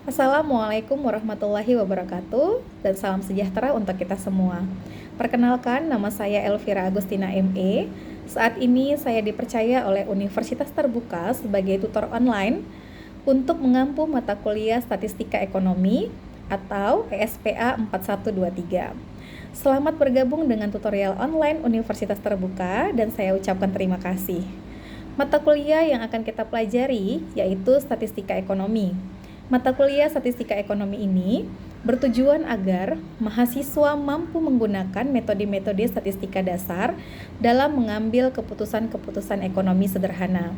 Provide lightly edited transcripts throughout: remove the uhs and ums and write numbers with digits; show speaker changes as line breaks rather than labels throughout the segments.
Assalamualaikum warahmatullahi wabarakatuh dan salam sejahtera untuk kita semua. Perkenalkan, nama saya Elvira Agustina ME. Saat ini saya dipercaya oleh Universitas Terbuka sebagai tutor online untuk mengampu mata kuliah Statistika Ekonomi atau ESPA 4123. Selamat bergabung dengan tutorial online Universitas Terbuka dan saya ucapkan terima kasih. Mata kuliah yang akan kita pelajari yaitu Statistika Ekonomi. Mata kuliah Statistika Ekonomi ini bertujuan agar mahasiswa mampu menggunakan metode-metode statistika dasar dalam mengambil keputusan-keputusan ekonomi sederhana.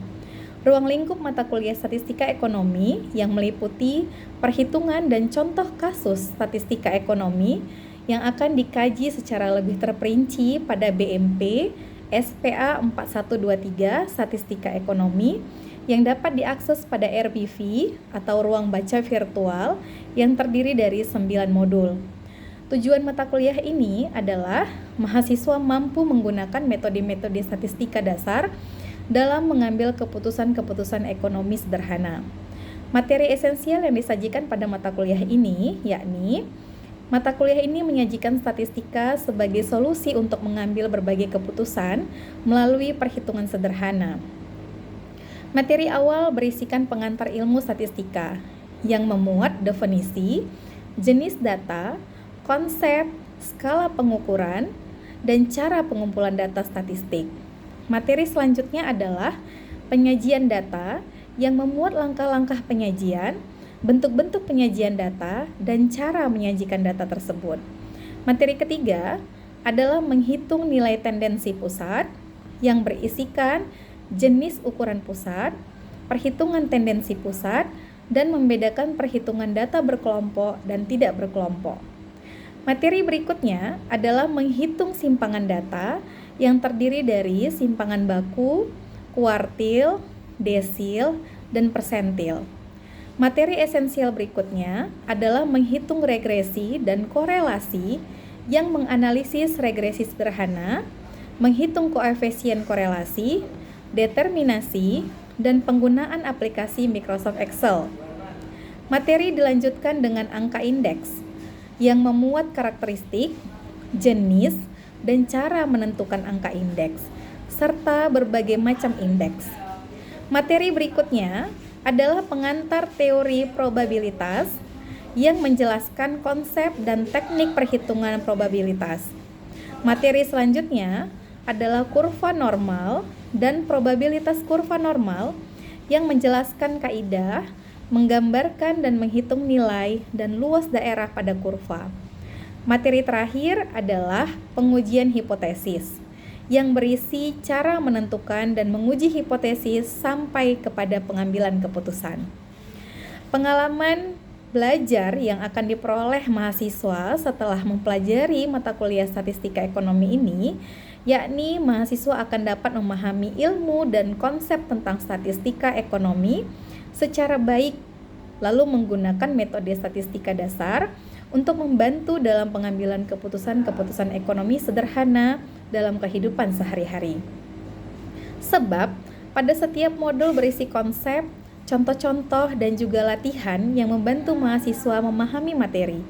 Ruang lingkup mata kuliah Statistika Ekonomi yang meliputi perhitungan dan contoh kasus statistika ekonomi yang akan dikaji secara lebih terperinci pada BMP SPA 4123 Statistika Ekonomi yang dapat diakses pada RBV atau ruang baca virtual yang terdiri dari 9 modul. Tujuan mata kuliah ini adalah mahasiswa mampu menggunakan metode-metode statistika dasar dalam mengambil keputusan-keputusan ekonomi sederhana. Materi esensial yang disajikan pada mata kuliah ini yakni mata kuliah ini menyajikan statistika sebagai solusi untuk mengambil berbagai keputusan melalui perhitungan sederhana. Materi awal berisikan pengantar ilmu statistika yang memuat definisi, jenis data, konsep, skala pengukuran, dan cara pengumpulan data statistik. Materi selanjutnya adalah penyajian data yang memuat langkah-langkah penyajian, bentuk-bentuk penyajian data, dan cara menyajikan data tersebut. Materi ketiga adalah menghitung nilai tendensi pusat yang berisikan jenis ukuran pusat, perhitungan tendensi pusat, dan membedakan perhitungan data berkelompok dan tidak berkelompok. Materi berikutnya adalah menghitung simpangan data yang terdiri dari simpangan baku, kuartil, desil, dan persentil. Materi esensial berikutnya adalah menghitung regresi dan korelasi yang menganalisis regresi sederhana, menghitung koefisien korelasi, determinasi, dan penggunaan aplikasi Microsoft Excel. Materi dilanjutkan dengan angka indeks yang memuat karakteristik, jenis, dan cara menentukan angka indeks, serta berbagai macam indeks. Materi berikutnya adalah pengantar teori probabilitas yang menjelaskan konsep dan teknik perhitungan probabilitas. Materi selanjutnya adalah kurva normal dan probabilitas kurva normal yang menjelaskan kaidah, menggambarkan dan menghitung nilai dan luas daerah pada kurva. Materi terakhir adalah pengujian hipotesis yang berisi cara menentukan dan menguji hipotesis sampai kepada pengambilan keputusan. Pengalaman belajar yang akan diperoleh mahasiswa setelah mempelajari mata kuliah Statistika Ekonomi ini yakni mahasiswa akan dapat memahami ilmu dan konsep tentang statistika ekonomi secara baik, lalu menggunakan metode statistika dasar untuk membantu dalam pengambilan keputusan-keputusan ekonomi sederhana dalam kehidupan sehari-hari. Sebab, pada setiap modul berisi konsep, contoh-contoh, dan juga latihan yang membantu mahasiswa memahami materi.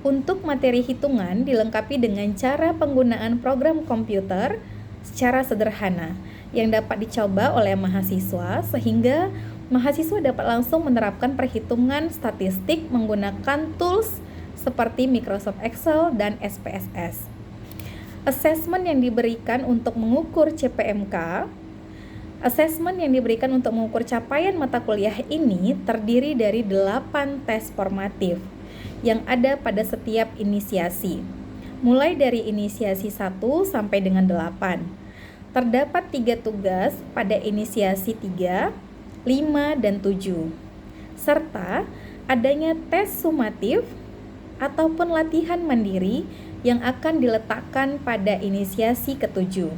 Untuk materi hitungan dilengkapi dengan cara penggunaan program komputer secara sederhana yang dapat dicoba oleh mahasiswa sehingga mahasiswa dapat langsung menerapkan perhitungan statistik menggunakan tools seperti Microsoft Excel dan SPSS. Asesmen yang diberikan untuk mengukur CPMK, asesmen yang diberikan untuk mengukur capaian mata kuliah ini terdiri dari 8 tes formatif yang ada pada setiap inisiasi, mulai dari inisiasi 1 sampai dengan 8. Terdapat 3 tugas pada inisiasi 3, 5, dan 7, serta adanya tes sumatif ataupun latihan mandiri yang akan diletakkan pada inisiasi ke-7.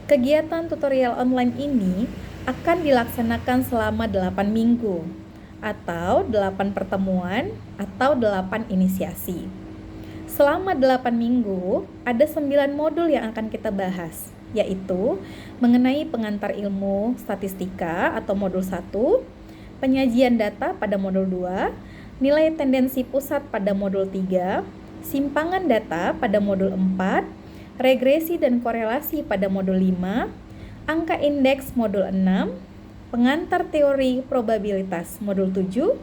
Kegiatan tutorial online ini akan dilaksanakan selama 8 minggu atau 8 pertemuan atau 8 inisiasi. Selama 8 minggu, ada 9 modul yang akan kita bahas, yaitu mengenai pengantar ilmu statistika atau modul 1, penyajian data pada modul 2, nilai tendensi pusat pada modul 3, simpangan data pada modul 4, regresi dan korelasi pada modul 5, angka indeks modul 6, pengantar teori probabilitas modul 7,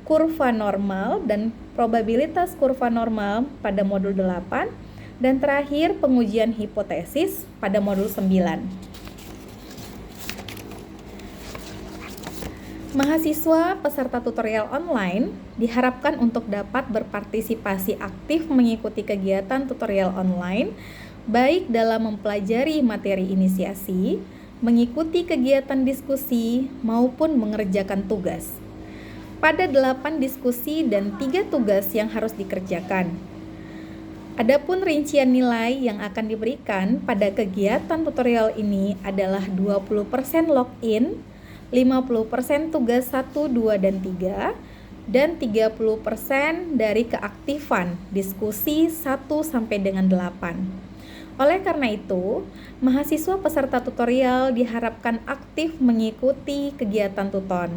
kurva normal dan probabilitas kurva normal pada modul 8, dan terakhir pengujian hipotesis pada modul 9. Mahasiswa peserta tutorial online diharapkan untuk dapat berpartisipasi aktif mengikuti kegiatan tutorial online, baik dalam mempelajari materi inisiasi, mengikuti kegiatan diskusi, maupun mengerjakan tugas. Pada 8 diskusi dan 3 tugas yang harus dikerjakan. Adapun rincian nilai yang akan diberikan pada kegiatan tutorial ini adalah 20% login, 50% tugas 1, 2, dan 3, dan 30% dari keaktifan diskusi 1 sampai dengan 8. Oleh karena itu, mahasiswa peserta tutorial diharapkan aktif mengikuti kegiatan tuton.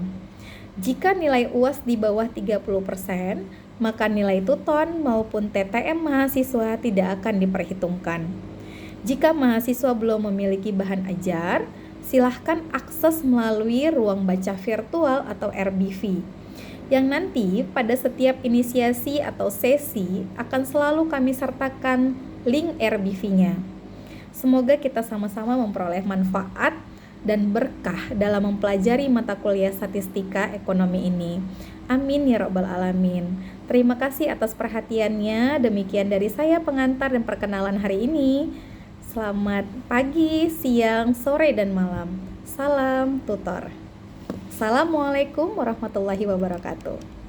Jika nilai UAS di bawah 30%, maka nilai tuton maupun TTM mahasiswa tidak akan diperhitungkan. Jika mahasiswa belum memiliki bahan ajar, silahkan akses melalui ruang baca virtual atau RBV, yang nanti pada setiap inisiasi atau sesi akan selalu kami sertakan link RBV-nya. Semoga kita sama-sama memperoleh manfaat dan berkah dalam mempelajari mata kuliah statistika ekonomi ini. Amin ya rabbal alamin. Terima kasih atas perhatiannya. Demikian dari saya pengantar dan perkenalan hari ini. Selamat pagi, siang, sore, dan malam. Salam tutor. Assalamualaikum warahmatullahi wabarakatuh.